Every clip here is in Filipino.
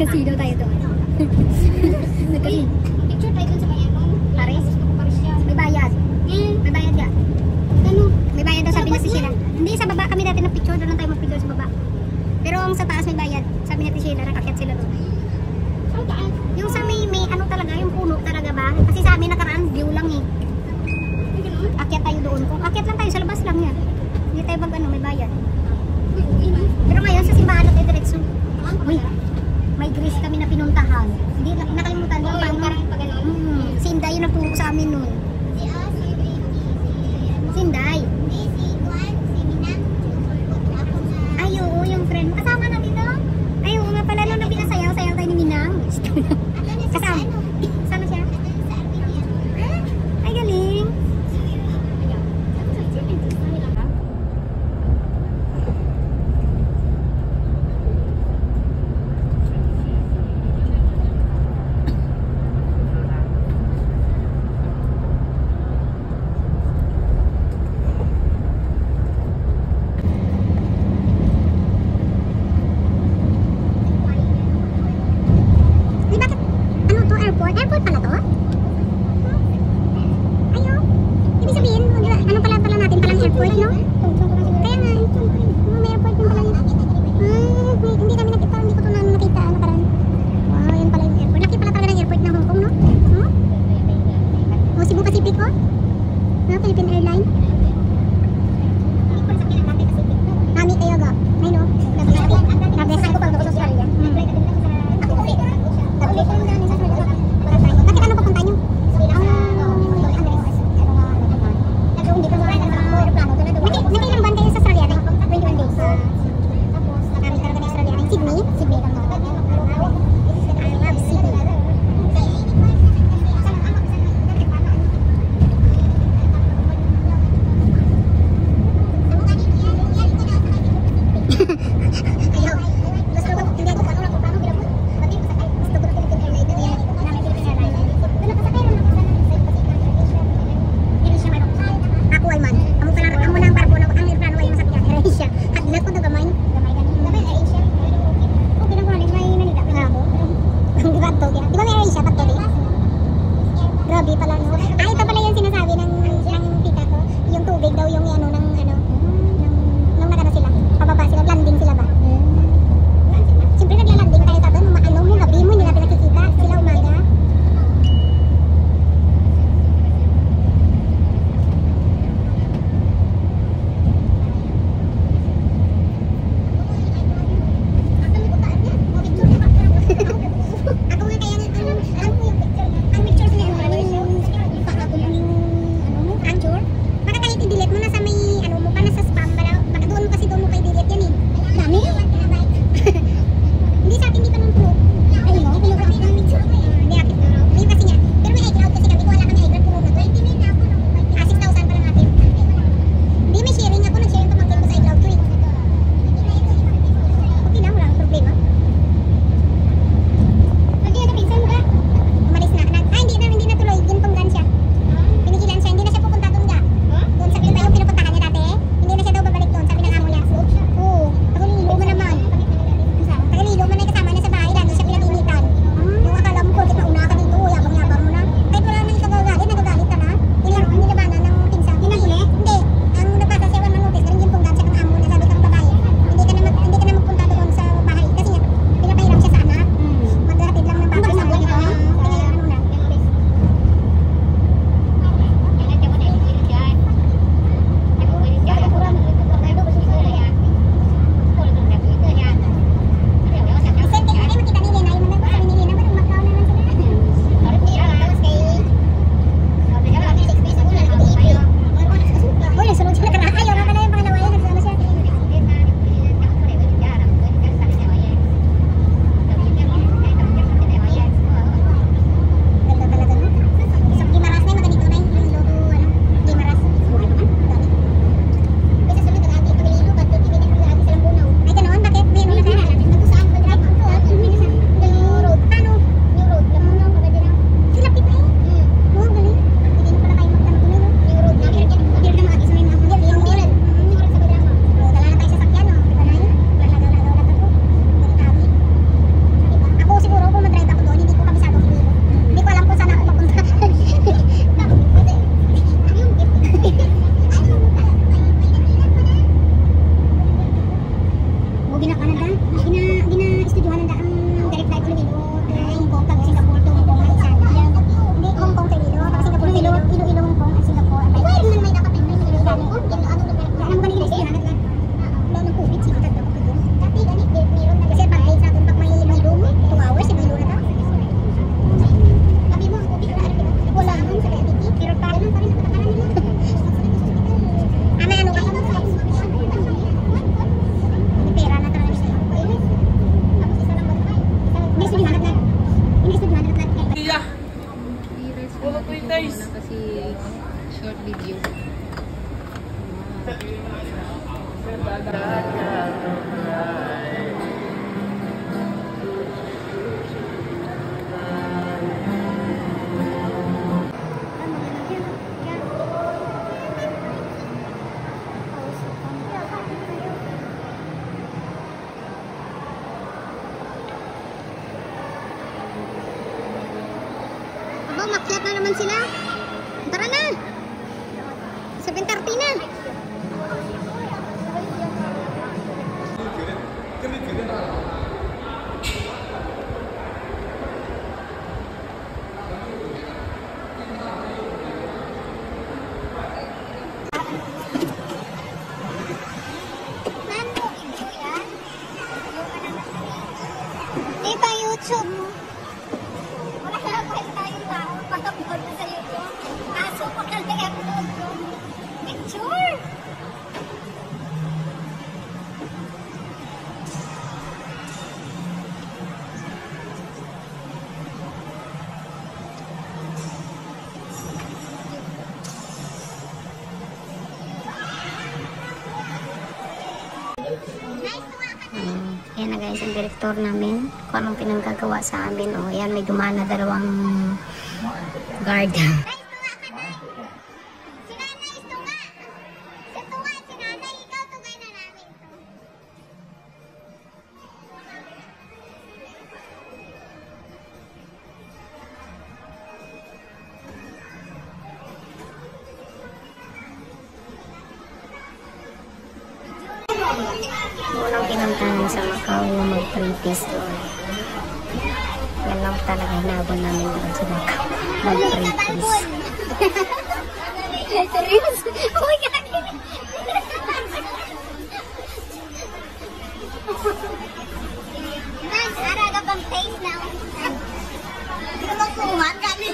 Nagkasino tayo doon. Nagkasino. Picture tayo dun sa bayan mo. Paris? Gusto ko Paris yan. May bayad. May bayad ka. Ano? May bayad daw sabi na si Sheila. Hindi, sa baba kami dati ng picture. Doon lang tayo mag-picture sa baba. Pero ang sa taas may bayad. Sabi natin Sheila, nakakyat sila doon. Saan taan? Yung sa may ano talaga, yung puno talaga ba? Kasi sa amin nakaraan, view lang eh. Akyat tayo doon. Kung akyat lang tayo, sa labas lang yan. Hindi tayo mag may bayad. Pero ngayon sa simbahan natin diretso. Uy, may grace kami na pinuntahan. Hindi, nakalimutan mo paano. Si Inday yung nagturo sa amin nun. Si Inday. Ay, oo, yung friend. Kasama natin no? Ay, oo nga pala, nung napinasayaw tayo ni Minang. Kasama. Sana siya? Ay, galing. Airport pala to? Ayo. Ibig sabihin, ano pala natin palang airport, no? Kaya nga, may airport din pala yun. Hindi kami nakita, hindi ko ito nakita, nakaraan. Wow, yun pala yung airport. Laki pala talaga ng airport ng Hong Kong, no? O, Cebu Pacific, oh? Philippine Airlines. Nami kayo, go. Ay, no? Grabe, saan ko pala ako sa Australia? Bakit ano papunta nyo? Nakailang buwan kayo sa Australia? 21 days. Marami talaga na Australia. Sydney? Sydney lang. I love Sydney. Ayaw. Gusto ko, hindi ako paano bilabot. Gusto ko na Philippine Airlines. Ako ay man. Amo na ang barko na ang aeroplano ay masakyan. Asia. Hadlat ko to gamay. Gamay Asia. Okay na ko na may nanida pinabo. Ang gato kaya. Di ba may Asia pat kali? Grabe pala no. Ah, ito pala yung sinasabi ng tita ko. Yung tubig daw yung nung nagano sila. Pababa sila, landing sila ba? Gina-estudyohan na ang direct flight Iloilo to Hong Kong kag Singapore to Hong Kong ang isa. Hindi Hong Kong to Iloilo, tapos Singapore to Iloilo Hong Kong at Singapore. Ay, wala naman may dapat may gani. Ano ba nila istudyohan na? Wala ng COVID sige tad dapat doon. Dati gani meron na kasi pag sa pag may Iloilo 2 hours Iloilo na ta. Sabi mo ang COVID na wala naman sa reality pero pa ganun pa rin ang patakaran nila. Ano ka pera na talaga siya. Tapos isa lang ba? Ini-estudyohan na. Ini-estudyohan na. Iya. Wala po yung guys. Kasi short video. Aba, makyat na naman sila. Tara na. 7:30 na. Di ba YouTube mo? Wala na tayong tao. Pag-upload na sa YouTube. Kaso pag nag-upload ko, picture. Yan na guys, ang direktor namin. Kung anong pinanggagawa sa amin. O, yan, may dumana dalawang guard. Walang pinuntahan sa Macau yung mag-pre-piece doon. Yan lang talaga hinabon namin doon sa Macau. Mag-pre-piece. Serious? Oh my God! Nice! Araga bang taste now? Hindi ka magpuman kami.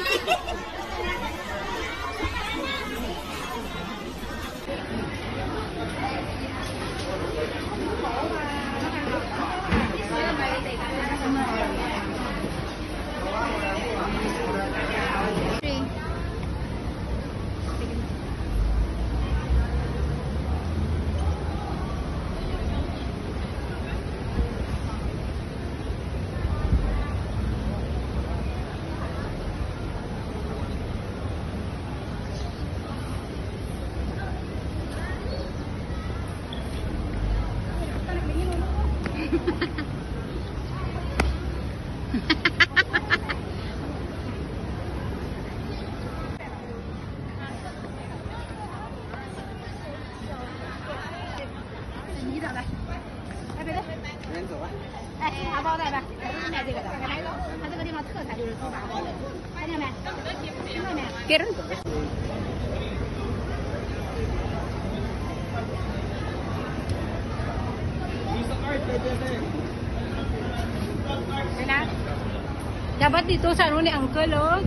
Dapat dito sa ano ni Uncle, oh.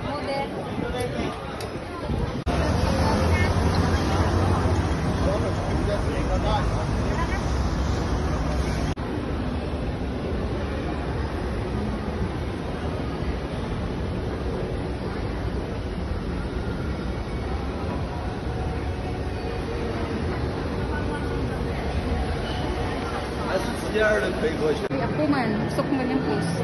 Model. Ako man, gusto ko man yung post.